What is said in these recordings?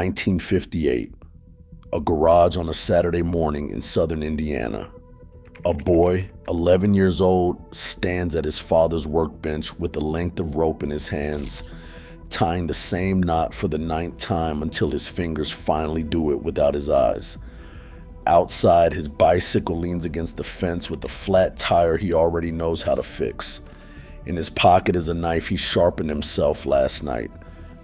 1958, a garage on a Saturday morning in southern Indiana. A boy, 11 years old, stands at his father's workbench with a length of rope in his hands, tying the same knot for the 9th time until his fingers finally do it without his eyes. Outside, his bicycle leans against the fence with a flat tire he already knows how to fix. In his pocket is a knife he sharpened himself last night.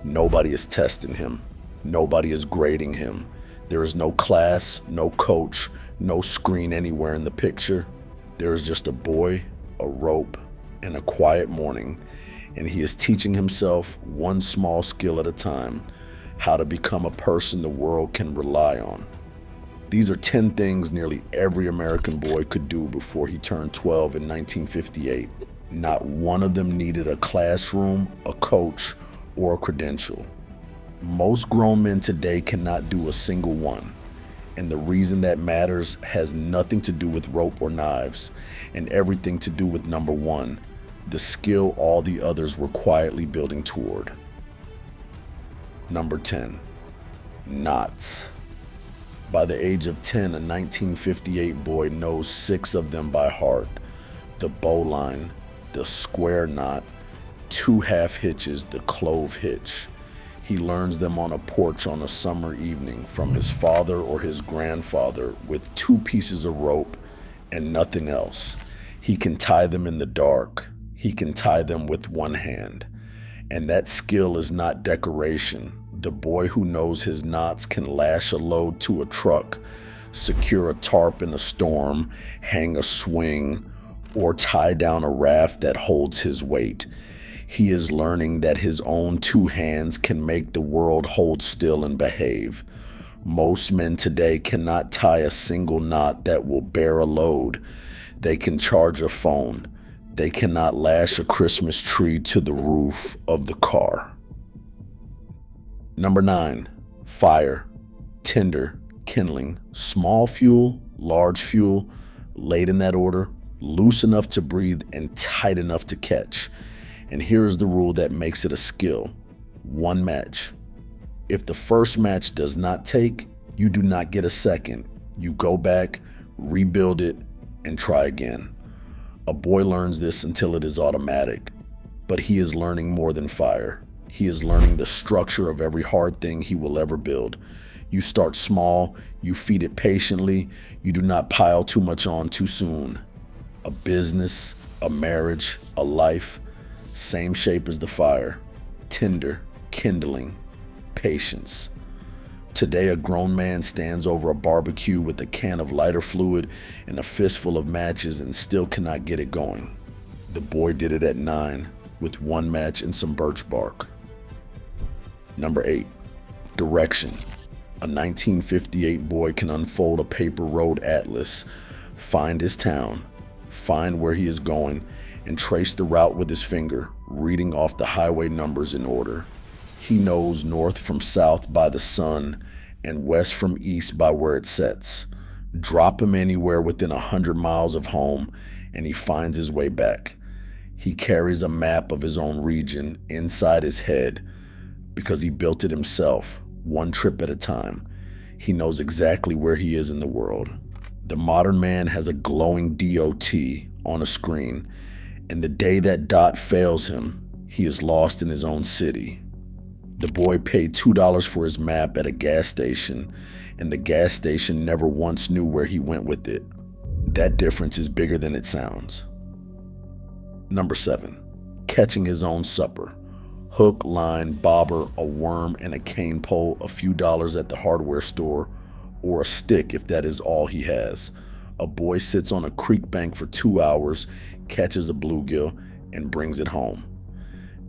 Nobody is testing him. Nobody is grading him. There is no class, no coach, no screen anywhere in the picture. There is just a boy, a rope, and a quiet morning, and he is teaching himself one small skill at a time, how to become a person the world can rely on. These are 10 things nearly every American boy could do before he turned 12 in 1958. Not one of them needed a classroom, a coach, or a credential. Most grown men today cannot do a single one, and the reason that matters has nothing to do with rope or knives, and everything to do with number one, the skill all the others were quietly building toward. Number 10, knots. By the age of 10, a 1958 boy knows 6 of them by heart: the bowline, the square knot, 2 half hitches, the clove hitch. He learns them on a porch on a summer evening from his father or his grandfather with 2 pieces of rope and nothing else. He can tie them in the dark. He can tie them with one hand. And that skill is not decoration. The boy who knows his knots can lash a load to a truck, secure a tarp in a storm, hang a swing, or tie down a raft that holds his weight. He is learning that his own 2 hands can make the world hold still and behave. Most men today cannot tie a single knot that will bear a load. They can charge a phone. They cannot lash a Christmas tree to the roof of the car. Number 9, fire, tinder, kindling, small fuel, large fuel, late in that order, loose enough to breathe and tight enough to catch. And here is the rule that makes it a skill: 1 match. If the first match does not take, you do not get a second. You go back, rebuild it, and try again. A boy learns this until it is automatic, but he is learning more than fire. He is learning the structure of every hard thing he will ever build. You start small, you feed it patiently, you do not pile too much on too soon. A business, a marriage, a life, same shape as the fire: tinder, kindling, patience. Today, a grown man stands over a barbecue with a can of lighter fluid and a fistful of matches and still cannot get it going. The boy did it at 9 with 1 match and some birch bark. Number 8, direction. A 1958 boy can unfold a paper road atlas, find his town, find where he is going, and trace the route with his finger, reading off the highway numbers in order. He knows north from south by the sun and west from east by where it sets. Drop him anywhere within 100 miles of home and he finds his way back. He carries a map of his own region inside his head because he built it himself, 1 trip at a time. He knows exactly where he is in the world. The modern man has a glowing DOT on a screen, and the day that dot fails him, he is lost in his own city. The boy paid $2 for his map at a gas station, and the gas station never once knew where he went with it. That difference is bigger than it sounds. Number 7, catching his own supper. Hook, line, bobber, a worm, and a cane pole, a few dollars at the hardware store, or a stick if that is all he has. A boy sits on a creek bank for 2 hours, catches a bluegill, and brings it home.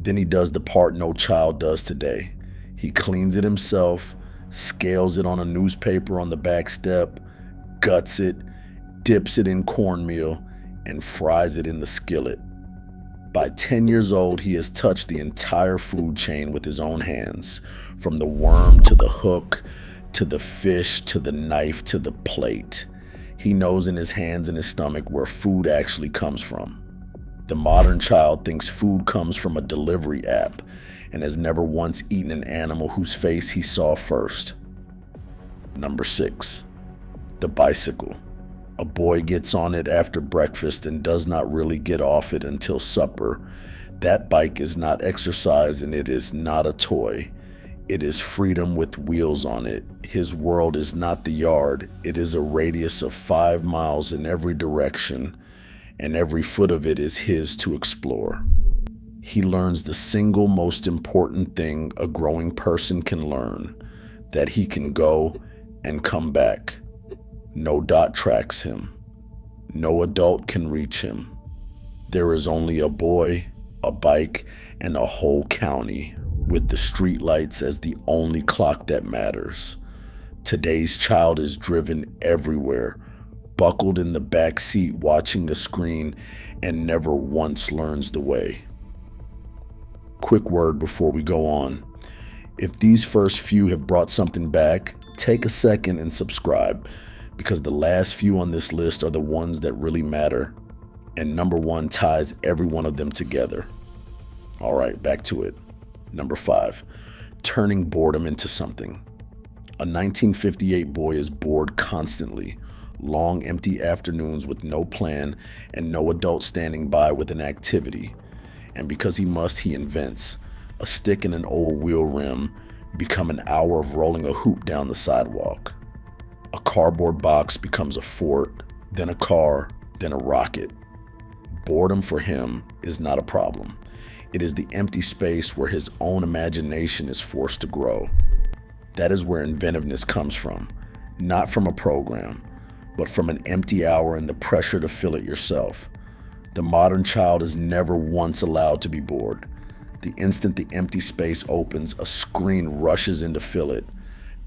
Then he does the part no child does today. He cleans it himself, scales it on a newspaper on the back step, guts it, dips it in cornmeal, and fries it in the skillet. By 10 years old, he has touched the entire food chain with his own hands, from the worm to the hook, to the fish, to the knife, to the plate. He knows in his hands and his stomach where food actually comes from. The modern child thinks food comes from a delivery app and has never once eaten an animal whose face he saw first. Number 6. The bicycle. A boy gets on it after breakfast and does not really get off it until supper. That bike is not exercise and it is not a toy. It is freedom with wheels on it. His world is not the yard. It is a radius of 5 miles in every direction, and every foot of it is his to explore. He learns the single most important thing a growing person can learn, that he can go and come back. No dot tracks him. No adult can reach him. There is only a boy, a bike, and a whole county, with the streetlights as the only clock that matters. Today's child is driven everywhere, buckled in the back seat watching a screen, and never once learns the way. Quick word before we go on. If these first few have brought something back, take a second and subscribe, because the last few on this list are the ones that really matter, and number 1 ties every one of them together. All right, back to it. Number 5, turning boredom into something. A 1958 boy is bored constantly. Long, empty afternoons with no plan and no adult standing by with an activity. And because he must, he invents. A stick and an old wheel rim become an hour of rolling a hoop down the sidewalk. A cardboard box becomes a fort, then a car, then a rocket. Boredom for him is not a problem. It is the empty space where his own imagination is forced to grow. That is where inventiveness comes from, not from a program, but from an empty hour and the pressure to fill it yourself. The modern child is never once allowed to be bored. The instant the empty space opens, a screen rushes in to fill it,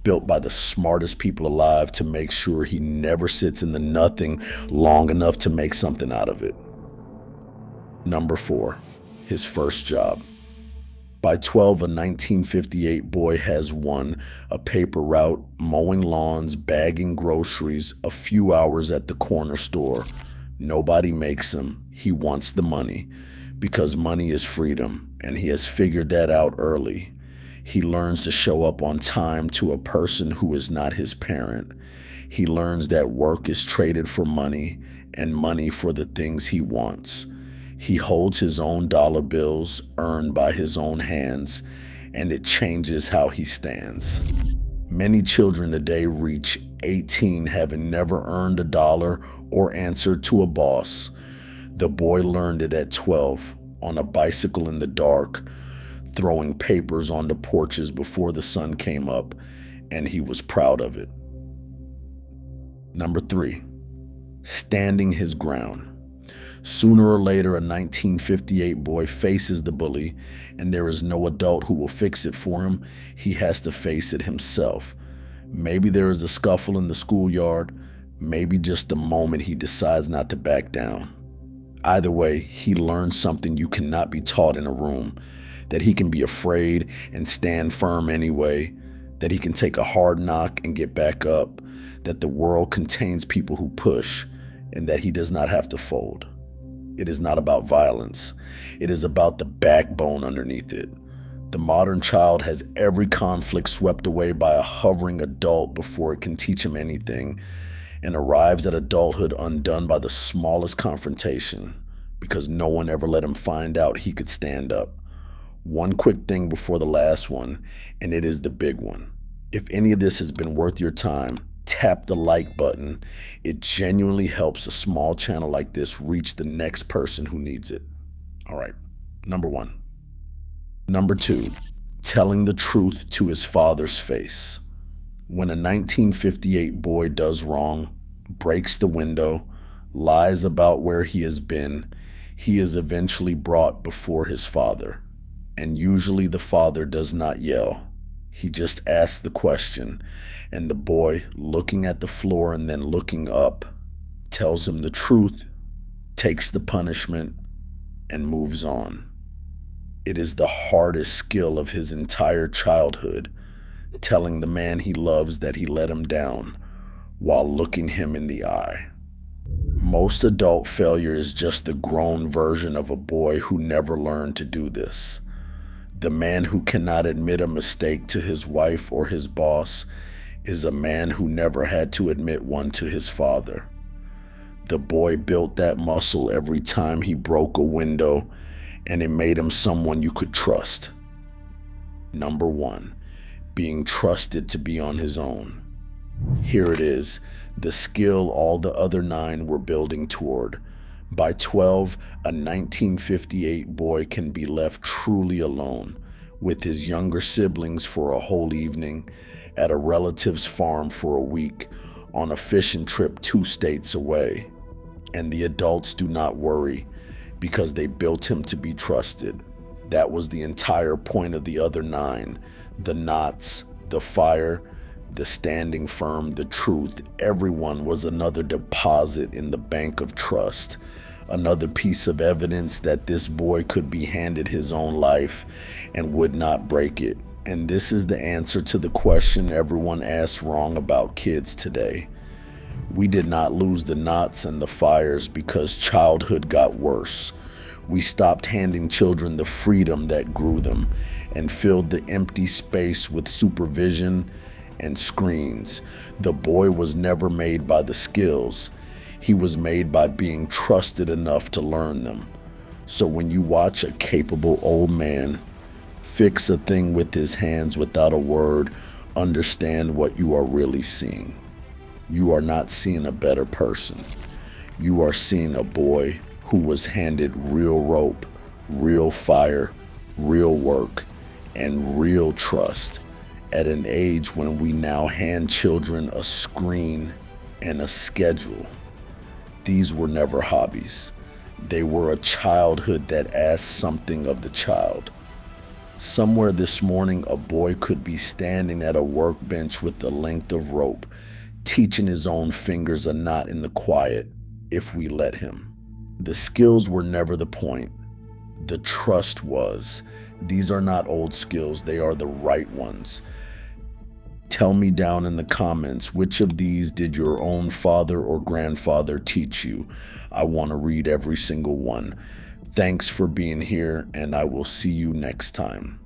built by the smartest people alive to make sure he never sits in the nothing long enough to make something out of it. Number 4. His first job. By 12, a 1958 boy has won a paper route, mowing lawns, bagging groceries, a few hours at the corner store. Nobody makes him. He wants the money, because money is freedom, and he has figured that out early. He learns to show up on time to a person who is not his parent. He learns that work is traded for money, and money for the things he wants. He holds his own dollar bills earned by his own hands, and it changes how he stands. Many children today reach 18 having never earned a dollar or answered to a boss. The boy learned it at 12 on a bicycle in the dark, throwing papers on the porches before the sun came up, and he was proud of it. Number 3, standing his ground. Sooner or later, a 1958 boy faces the bully, and there is no adult who will fix it for him. He has to face it himself. Maybe there is a scuffle in the schoolyard, maybe just the moment he decides not to back down. Either way, he learns something you cannot be taught in a room, that he can be afraid and stand firm anyway, that he can take a hard knock and get back up, that the world contains people who push, and that he does not have to fold. It is not about violence. It is about the backbone underneath it. The modern child has every conflict swept away by a hovering adult before it can teach him anything, and arrives at adulthood undone by the smallest confrontation, because no one ever let him find out he could stand up. One quick thing before the last one, and it is the big one. If any of this has been worth your time, tap the like button. It genuinely helps a small channel like this reach the next person who needs it. All right, number 1. Number 2, telling the truth to his father's face. When a 1958 boy does wrong, breaks the window, lies about where he has been, he is eventually brought before his father. And usually the father does not yell. He just asks the question, and the boy, looking at the floor and then looking up, tells him the truth, takes the punishment, and moves on. It is the hardest skill of his entire childhood, telling the man he loves that he let him down while looking him in the eye. Most adult failure is just the grown version of a boy who never learned to do this. The man who cannot admit a mistake to his wife or his boss is a man who never had to admit one to his father. The boy built that muscle every time he broke a window, and it made him someone you could trust. Number 1, being trusted to be on his own. Here it is, the skill all the other 9 were building toward. By 12, a 1958 boy can be left truly alone with his younger siblings for a whole evening, at a relative's farm for a week, on a fishing trip 2 states away. And the adults do not worry because they built him to be trusted. That was the entire point of the other 9. The knots, the fire, the standing firm, the truth. Everyone was another deposit in the bank of trust. Another piece of evidence that this boy could be handed his own life and would not break it. And this is the answer to the question everyone asks wrong about kids today. We did not lose the knots and the fires because childhood got worse. We stopped handing children the freedom that grew them and filled the empty space with supervision and screens. The boy was never made by the skills. He was made by being trusted enough to learn them. So when you watch a capable old man fix a thing with his hands without a word, understand what you are really seeing. You are not seeing a better person. You are seeing a boy who was handed real rope, real fire, real work, and real trust at an age when we now hand children a screen and a schedule. These were never hobbies. They were a childhood that asked something of the child. Somewhere this morning, a boy could be standing at a workbench with a length of rope, teaching his own fingers a knot in the quiet, if we let him. The skills were never the point. The trust was. These are not old skills, they are the right ones. Tell me down in the comments, which of these did your own father or grandfather teach you? I want to read every single one. Thanks for being here, and I will see you next time.